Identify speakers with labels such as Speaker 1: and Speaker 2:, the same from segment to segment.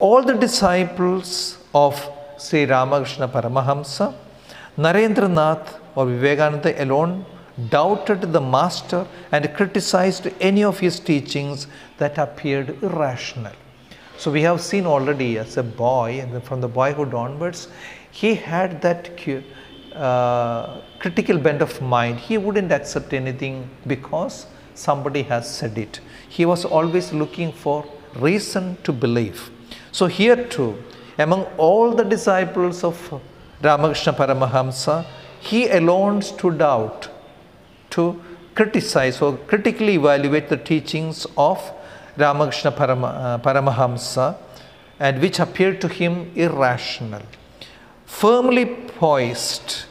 Speaker 1: all the disciples of Sri Ramakrishna Paramahamsa, Narendranath or Vivekananda alone doubted the master and criticized any of his teachings that appeared irrational. So we have seen already as a boy, and from the boyhood onwards, he had that critical bent of mind. He wouldn't accept anything because somebody has said it. He was always looking for reason to believe. So here too, among all the disciples of Ramakrishna Paramahamsa, he alone stood out to criticize or critically evaluate the teachings of Ramakrishna Paramahamsa, and which appeared to him irrational. Firmly poised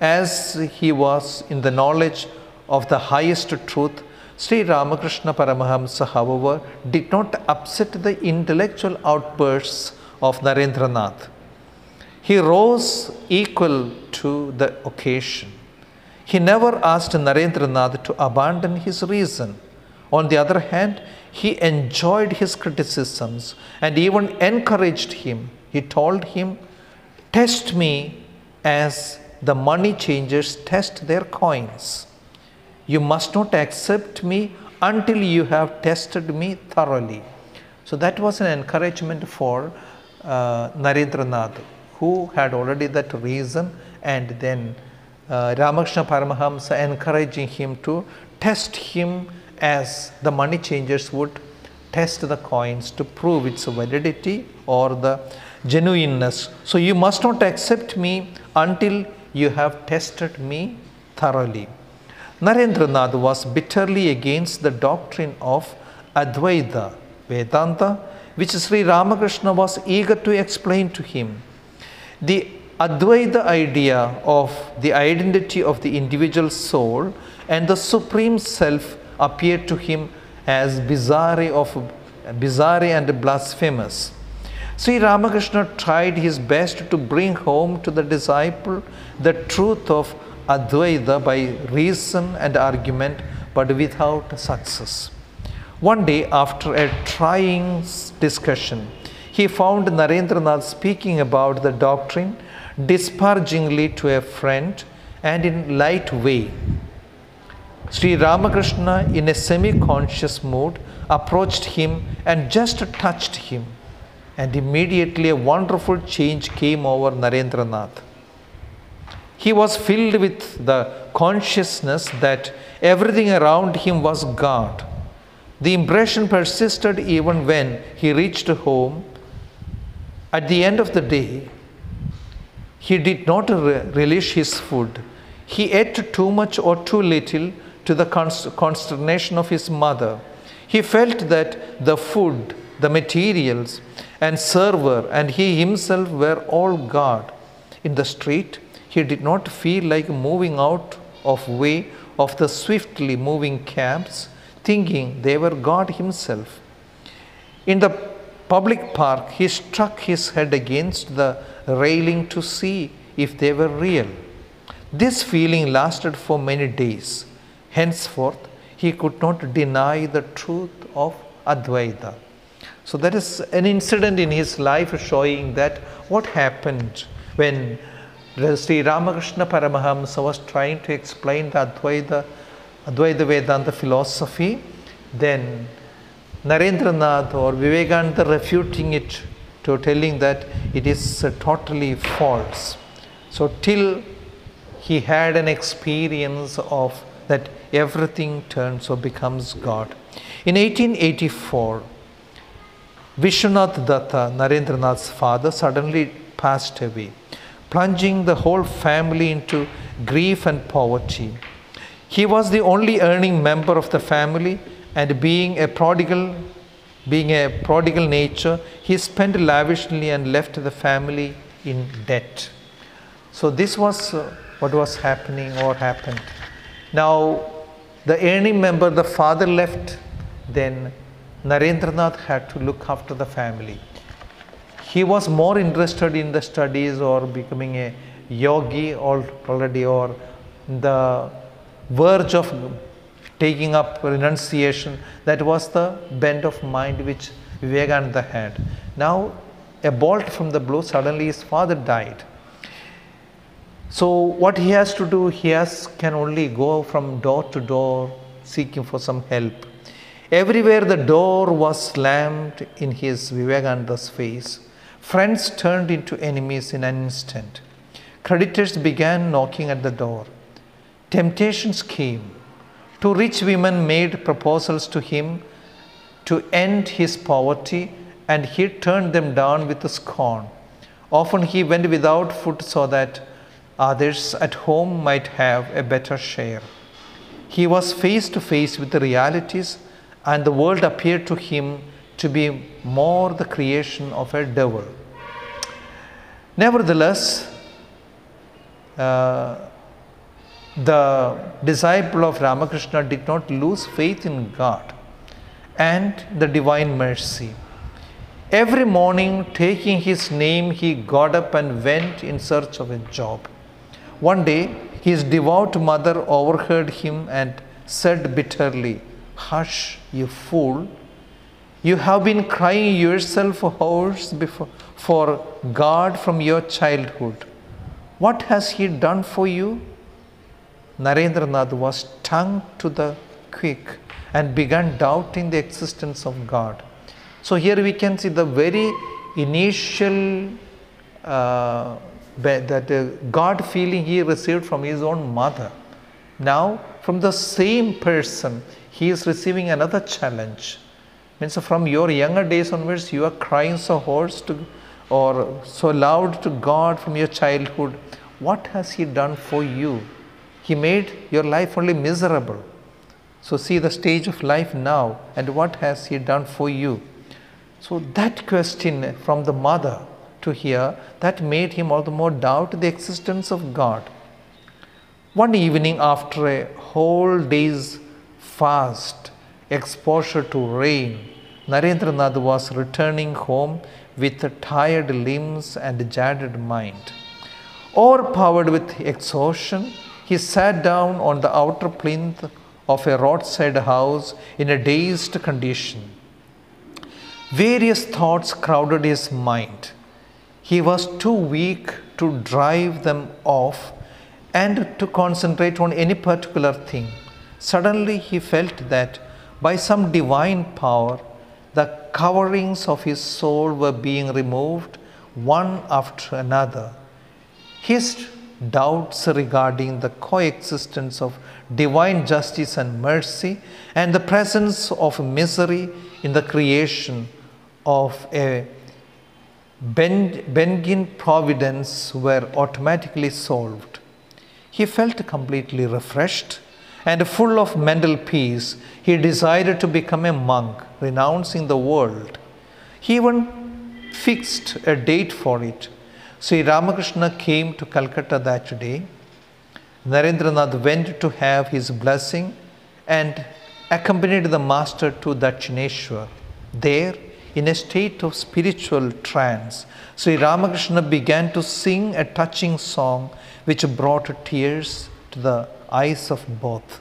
Speaker 1: as he was in the knowledge of the highest truth, Sri Ramakrishna Paramahamsa, however, did not upset the intellectual outbursts of Narendranath. He rose equal to the occasion. He never asked Narendranath to abandon his reason. On the other hand, he enjoyed his criticisms and even encouraged him. He told him, "Test me as the money changers test their coins. You must not accept me until you have tested me thoroughly." So that was an encouragement for Narendranath, who had already that reason, and then Ramakrishna Paramahamsa encouraging him to test him as the money changers would test the coins to prove its validity or the genuineness. So you must not accept me until you have tested me thoroughly. Narendranath was bitterly against the doctrine of Advaita, Vedanta, which Sri Ramakrishna was eager to explain to him. The Advaita idea of the identity of the individual soul and the Supreme Self appeared to him as bizarre and blasphemous. Sri Ramakrishna tried his best to bring home to the disciple the truth of Advaita by reason and argument, but without success. One day, after a trying discussion, he found Narendranath speaking about the doctrine disparagingly to a friend and in light way. Sri Ramakrishna, in a semi-conscious mood, approached him and just touched him, and immediately a wonderful change came over Narendranath. He was filled with the consciousness that everything around him was God. The impression persisted even when he reached home. At the end of the day, he did not relish his food. He ate too much or too little, to the consternation of his mother. He felt that the food, the materials, and server and he himself were all God. In the street, he did not feel like moving out of way of the swiftly moving cabs, thinking they were God himself. In the public park, he struck his head against the railing to see if they were real. This feeling lasted for many days. Henceforth, he could not deny the truth of Advaita. So that is an incident in his life showing that what happened when Sri Ramakrishna Paramahamsa was trying to explain the Advaita Vedanta philosophy, then Narendranath or Vivekananda refuting it to telling that it is totally false. So till he had an experience of that everything turns or becomes God. In 1884, Vishwanath Datta, Narendranath's father, suddenly passed away, plunging the whole family into grief and poverty. He was the only earning member of the family, and being a prodigal nature, he spent lavishly and left the family in debt. So this was what was happening or happened. Now, the earning member, the father left, then Narendranath had to look after the family. He was more interested in the studies or becoming a yogi already, or the verge of taking up renunciation. That was the bent of mind which Vivekananda had. Now, a bolt from the blue, suddenly his father died. So what he has to do, can only go from door to door seeking for some help. Everywhere the door was slammed in his Vivekananda's face. Friends turned into enemies in an instant. Creditors began knocking at the door. Temptations came. Two rich women made proposals to him to end his poverty, and he turned them down with scorn. Often he went without food so that others at home might have a better share. He was face to face with the realities, and the world appeared to him to be more the creation of a devil. Nevertheless, the disciple of Ramakrishna did not lose faith in God and the divine mercy. Every morning, taking his name, he got up and went in search of a job. One day, his devout mother overheard him and said bitterly, "Hush, you fool. You have been crying yourself hoarse for God from your childhood. What has he done for you?" Narendranath was stung to the quick and began doubting the existence of God. So here we can see the very initial God feeling he received from his own mother. Now from the same person he is receiving another challenge. Means from your younger days onwards you are crying so hoarse or so loud to God from your childhood. What has he done for you? He made your life only miserable. So see the stage of life now, and what has he done for you? So that question from the mother to hear, that made him all the more doubt the existence of God. One evening, after a whole day's fast, exposure to rain, Narendranath was returning home with tired limbs and jaded mind. Overpowered with exhaustion, he sat down on the outer plinth of a roadside house in a dazed condition. Various thoughts crowded his mind. He was too weak to drive them off and to concentrate on any particular thing. Suddenly he felt that by some divine power, the coverings of his soul were being removed one after another. His doubts regarding the coexistence of divine justice and mercy and the presence of misery in the creation of a benign providence were automatically solved. He felt completely refreshed and full of mental peace. He decided to become a monk, renouncing the world. He even fixed a date for it. Sri Ramakrishna came to Calcutta that day. Narendranath went to have his blessing and accompanied the master to Dakshineshwar. There, in a state of spiritual trance, Sri Ramakrishna began to sing a touching song which brought tears to the eyes of both.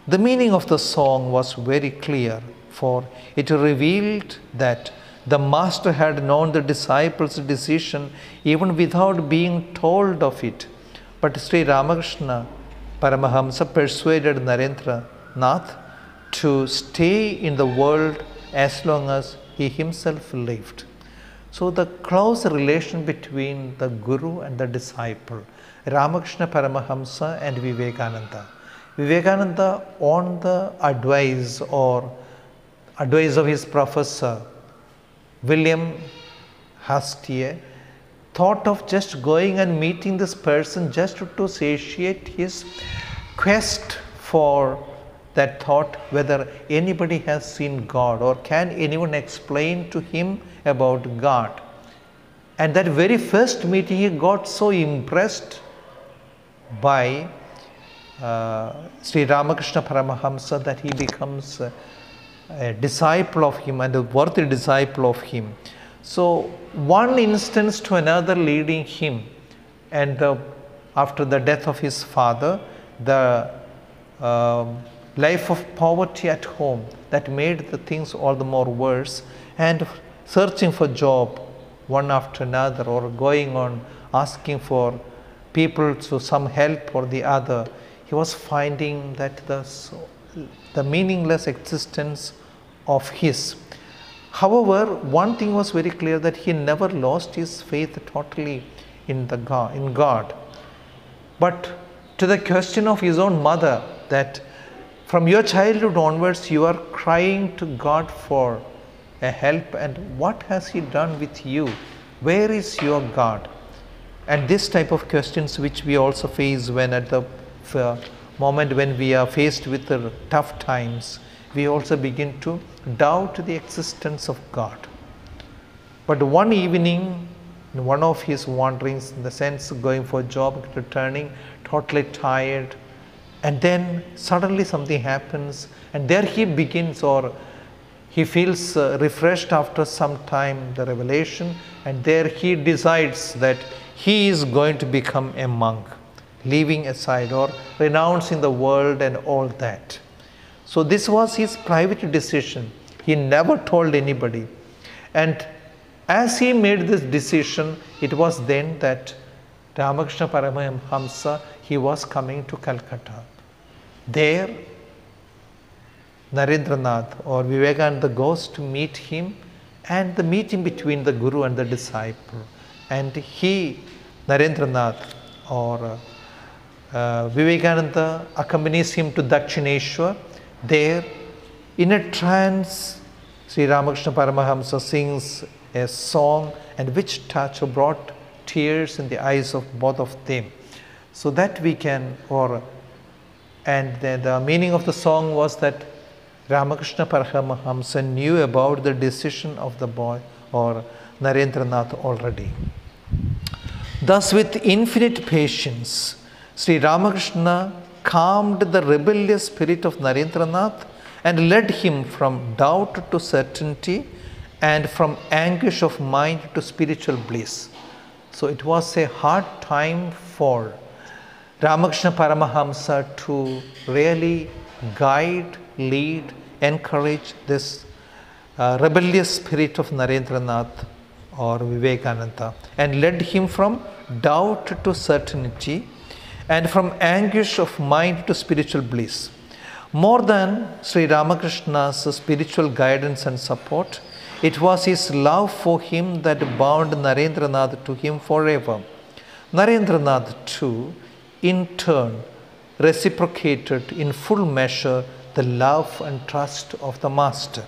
Speaker 1: The meaning of the song was very clear, for it revealed that the master had known the disciples' decision even without being told of it. But Sri Ramakrishna Paramahamsa persuaded Narendranath to stay in the world as long as he himself lived. So the close relation between the Guru and the disciple, Ramakrishna Paramahamsa and Vivekananda. Vivekananda, on the advice of his professor, William Hastier, thought of just going and meeting this person just to satiate his quest for that thought whether anybody has seen God or can anyone explain to him about God. And that very first meeting he got so impressed by Sri Ramakrishna Paramahamsa that he becomes a disciple of him and a worthy disciple of him. So one instance to another leading him, and after the death of his father, the life of poverty at home that made the things all the more worse, and searching for job one after another, or going on asking for people to some help or the other, he was finding that the meaningless existence of his. However, one thing was very clear, that he never lost his faith totally in God. But to the question of his own mother, that from your childhood onwards you are crying to God for a help, and what has he done with you? Where is your God? And this type of questions which we also face when at the moment when we are faced with the tough times, we also begin to doubt the existence of God. But one evening, in one of his wanderings, in the sense going for a job, returning totally tired, and then suddenly something happens, and there he begins, or he feels refreshed after some time, the revelation, and there he decides that he is going to become a monk, leaving aside or renouncing the world and all that. So this was his private decision. He never told anybody. And as he made this decision, it was then that Ramakrishna Paramahamsa, he was coming to Calcutta. There, Narendranath or Vivekananda goes to meet him, and the meeting between the Guru and the disciple. And Narendranath or Vivekananda accompanies him to Dakshineshwar. There, in a trance, Sri Ramakrishna Paramahamsa sings a song, and which brought tears in the eyes of both of them. So that we can, and the meaning of the song was that Ramakrishna Paramahamsa knew about the decision of the boy or Narendranath already. Thus, with infinite patience, Sri Ramakrishna calmed the rebellious spirit of Narendranath and led him from doubt to certainty and from anguish of mind to spiritual bliss. So it was a hard time for Ramakrishna Paramahamsa to really guide, lead, encourage this rebellious spirit of Narendranath or Vivekananda, and led him from doubt to certainty and from anguish of mind to spiritual bliss. More than Sri Ramakrishna's spiritual guidance and support, it was his love for him that bound Narendranath to him forever. Narendranath too, in turn, reciprocated in full measure the love and trust of the Master.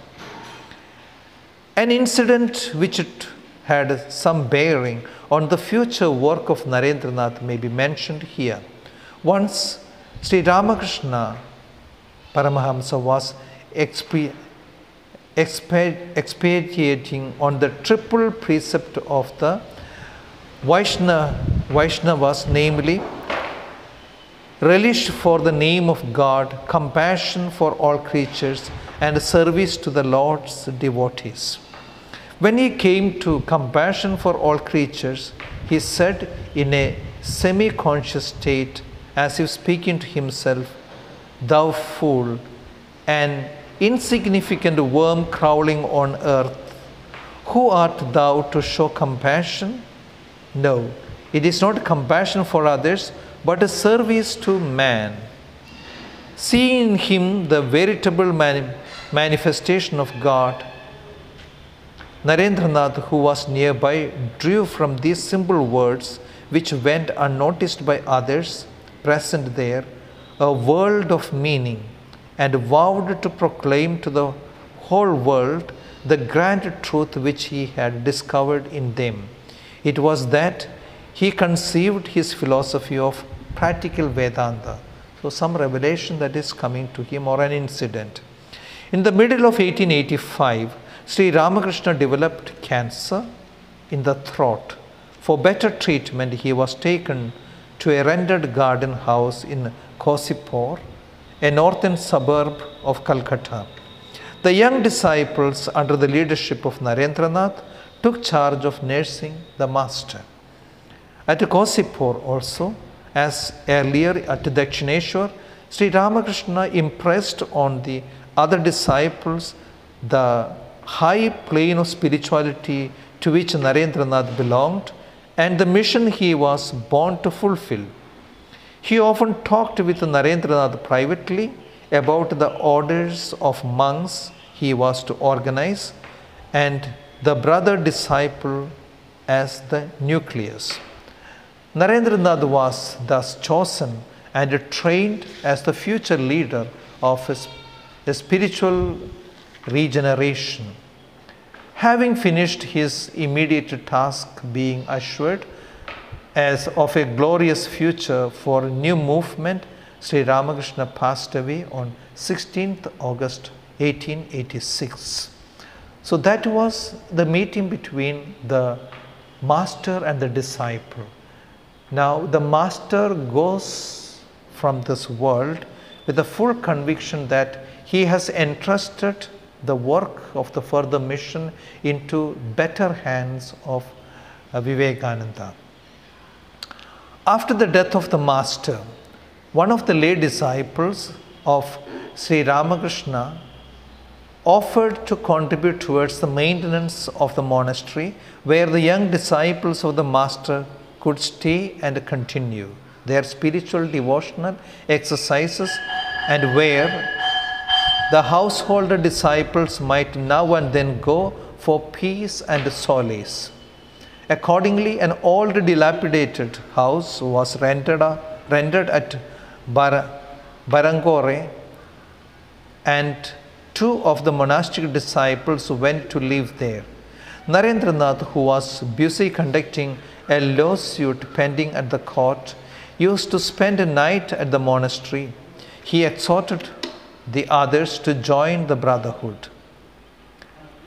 Speaker 1: An incident which had some bearing on the future work of Narendranath may be mentioned here. Once, Sri Ramakrishna Paramahamsa was expatiating on the triple precept of the Vaishnavas, namely, relish for the name of God, compassion for all creatures, and service to the Lord's devotees. When he came to compassion for all creatures, he said in a semi-conscious state, as if speaking to himself, "Thou fool, an insignificant worm crawling on earth, who art thou to show compassion? No, it is not compassion for others, but a service to man. See in him the veritable manifestation of God." Narendranath, who was nearby, drew from these simple words, which went unnoticed by others present there, a world of meaning, and vowed to proclaim to the whole world the grand truth which he had discovered in them. It was that he conceived his philosophy of practical Vedanta. So some revelation that is coming to him, or an incident. In the middle of 1885, Sri Ramakrishna developed cancer in the throat. For better treatment, he was taken to a rented garden house in Kosipur, a northern suburb of Calcutta. The young disciples, under the leadership of Narendranath, took charge of nursing the Master. At Kosipur also, as earlier at Dakshineshwar, Sri Ramakrishna impressed on the other disciples the high plane of spirituality to which Narendranath belonged and the mission he was born to fulfill. He often talked with Narendranath privately about the orders of monks he was to organize and the brother disciple as the nucleus. Narendranath was thus chosen and trained as the future leader of a spiritual regeneration. Having finished his immediate task, being assured as of a glorious future for a new movement, Sri Ramakrishna passed away on 16th August 1886. So that was the meeting between the master and the disciple. Now the master goes from this world with the full conviction that he has entrusted the work of the further mission into better hands of Vivekananda. After the death of the master, one of the lay disciples of Sri Ramakrishna offered to contribute towards the maintenance of the monastery where the young disciples of the master could stay and continue their spiritual devotional exercises and where the householder disciples might now and then go for peace and solace. Accordingly, an old dilapidated house was rendered at Barangore, and two of the monastic disciples went to live there. Narendranath, who was busy conducting a lawsuit pending at the court, used to spend a night at the monastery. He exhorted the others to join the brotherhood.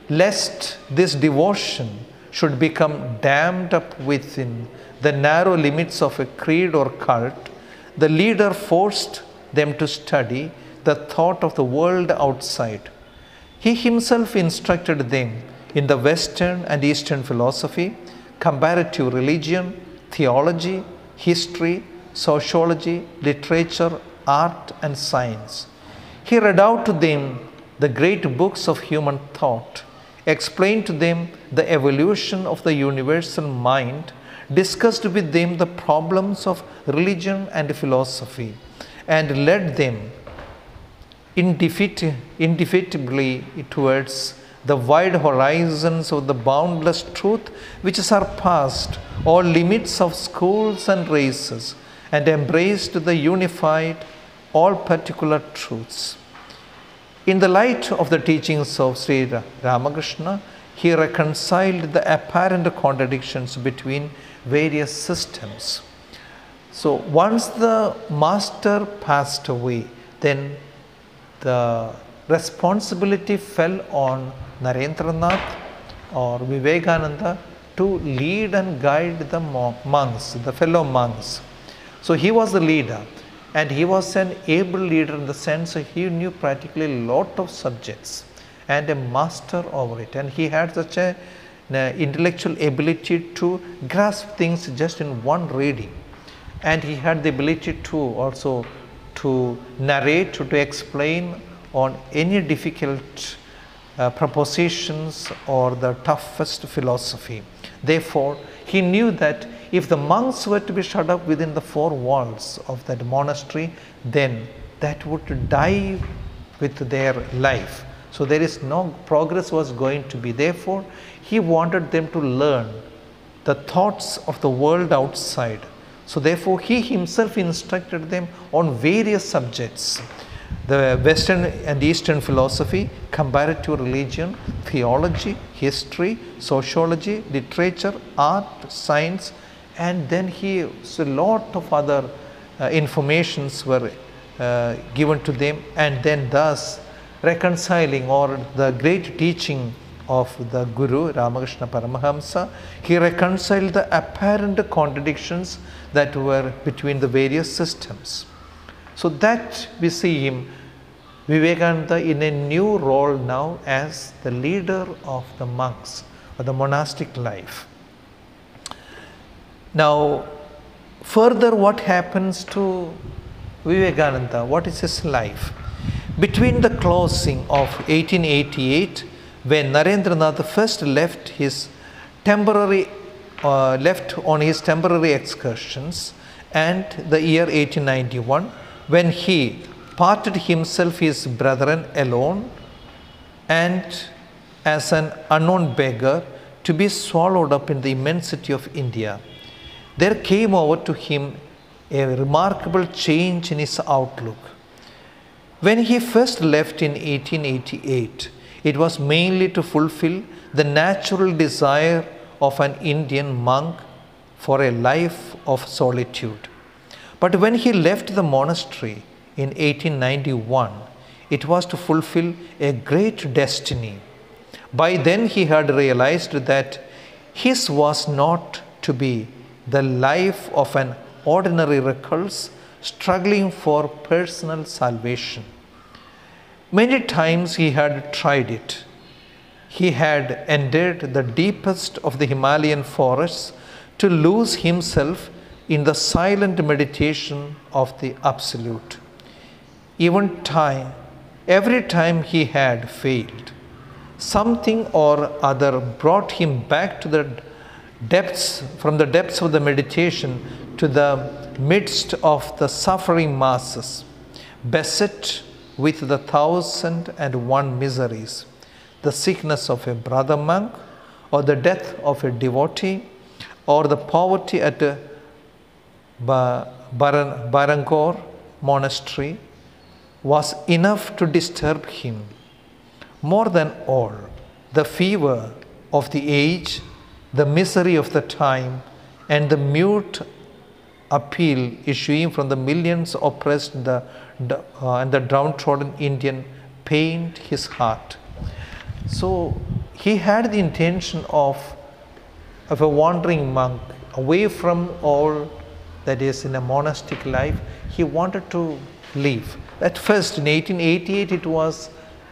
Speaker 1: Lest this devotion should become dammed up within the narrow limits of a creed or cult, the leader forced them to study the thought of the world outside. He himself instructed them in the Western and Eastern philosophy, comparative religion, theology, history, sociology, literature, art, and science. He read out to them the great books of human thought, explained to them the evolution of the universal mind, discussed with them the problems of religion and philosophy, and led them indefeatably towards the wide horizons of the boundless truth which surpassed all limits of schools and races and embraced the unified, all particular truths. In the light of the teachings of Sri Ramakrishna, he reconciled the apparent contradictions between various systems. So once the master passed away, then the responsibility fell on Narendranath or Vivekananda to lead and guide the monks, the fellow monks. So he was the leader, and he was an able leader in the sense that he knew practically a lot of subjects and a master over it, and he had such an intellectual ability to grasp things just in one reading, and he had the ability to also to narrate, to explain on any difficult propositions or the toughest philosophy. Therefore, he knew that if the monks were to be shut up within the four walls of that monastery, then that would die with their life. So there is no progress was going to be. Therefore, he wanted them to learn the thoughts of the world outside. So therefore, he himself instructed them on various subjects: the Western and Eastern philosophy, comparative religion, theology, history, sociology, literature, art, science, and then a lot of other informations were given to them, and then thus reconciling, or the great teaching of the Guru Ramakrishna Paramahamsa, he reconciled the apparent contradictions that were between the various systems. So that we see him, Vivekananda, in a new role now as the leader of the monks or the monastic life. Now, further, what happens to Vivekananda? What is his life? Between the closing of 1888, when Narendranath first left on his temporary excursions, and the year 1891, when he parted himself his brethren alone and as an unknown beggar to be swallowed up in the immensity of India, there came over to him a remarkable change in his outlook. When he first left in 1888, it was mainly to fulfill the natural desire of an Indian monk for a life of solitude. But when he left the monastery in 1891, it was to fulfill a great destiny. By then he had realized that his was not to be the life of an ordinary recluse struggling for personal salvation. Many times he had tried it. He had entered the deepest of the Himalayan forests to lose himself in the silent meditation of the Absolute. Every time he had failed, something or other brought him back to the depths, from the depths of the meditation to the midst of the suffering masses, beset with the 1,001 miseries, the sickness of a brother monk, or the death of a devotee, or the poverty at a Barangor monastery, was enough to disturb him. More than all, the fever of the age, the misery of the time, and the mute appeal issuing from the millions oppressed and the downtrodden Indian pained his heart. So he had the intention of a wandering monk, away from all that is in a monastic life. He wanted to live. At first, in 1888, it was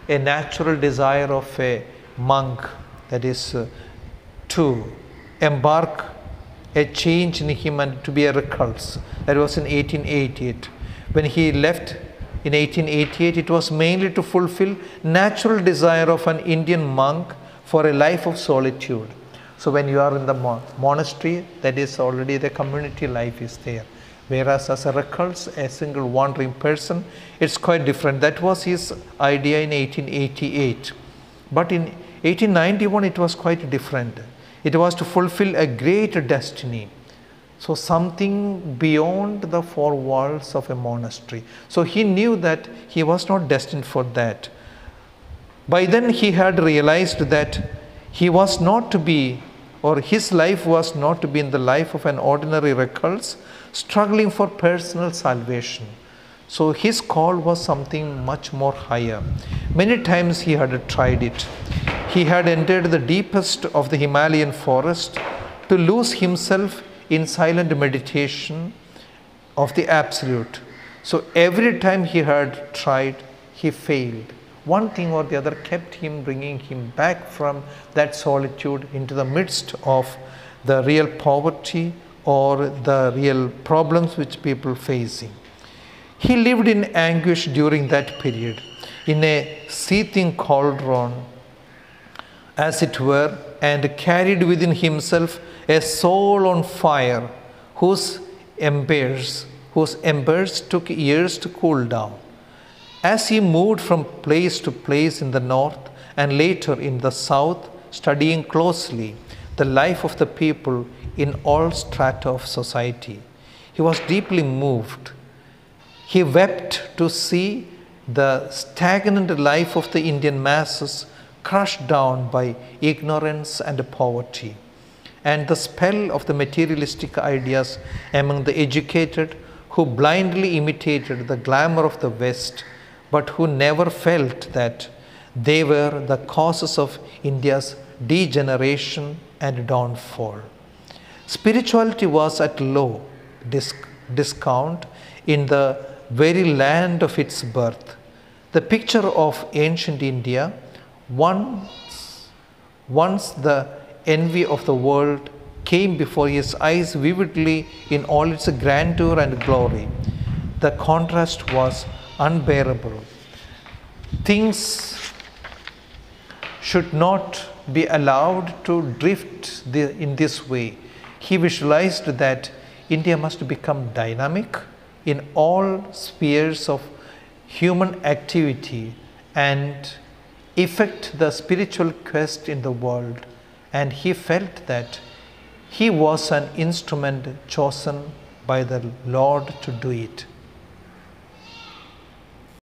Speaker 1: a natural desire of a monk, that is to embark a change in him and to be a recluse. That was in 1888. When he left in 1888, it was mainly to fulfill natural desire of an Indian monk for a life of solitude. So when you are in the monastery, that is already the community life is there. Whereas as a recluse, a single wandering person, it's quite different. That was his idea in 1888. But in 1891, it was quite different. It was to fulfill a great destiny. So something beyond the four walls of a monastery. So he knew that he was not destined for that. By then he had realized that he was not to be, or his life was not to be in the life of an ordinary recluse struggling for personal salvation. So his call was something much more higher. Many times he had tried it. He had entered the deepest of the Himalayan forest to lose himself in silent meditation of the Absolute. So every time he had tried, he failed. One thing or the other kept him, bringing him back from that solitude into the midst of the real poverty or the real problems which people facing. He lived in anguish during that period, in a seething cauldron, as it were, and carried within himself a soul on fire, whose embers took years to cool down. As he moved from place to place in the north and later in the south, studying closely the life of the people in all strata of society, he was deeply moved. He wept to see the stagnant life of the Indian masses crushed down by ignorance and poverty, and the spell of the materialistic ideas among the educated who blindly imitated the glamour of the West, but who never felt that they were the causes of India's degeneration and downfall. Spirituality was at low discount in the very land of its birth. The picture of ancient India, once the envy of the world, came before his eyes vividly in all its grandeur and glory. The contrast was unbearable. Things should not be allowed to drift in this way. He visualized that India must become dynamic in all spheres of human activity and effect the spiritual quest in the world. And he felt that he was an instrument chosen by the Lord to do it.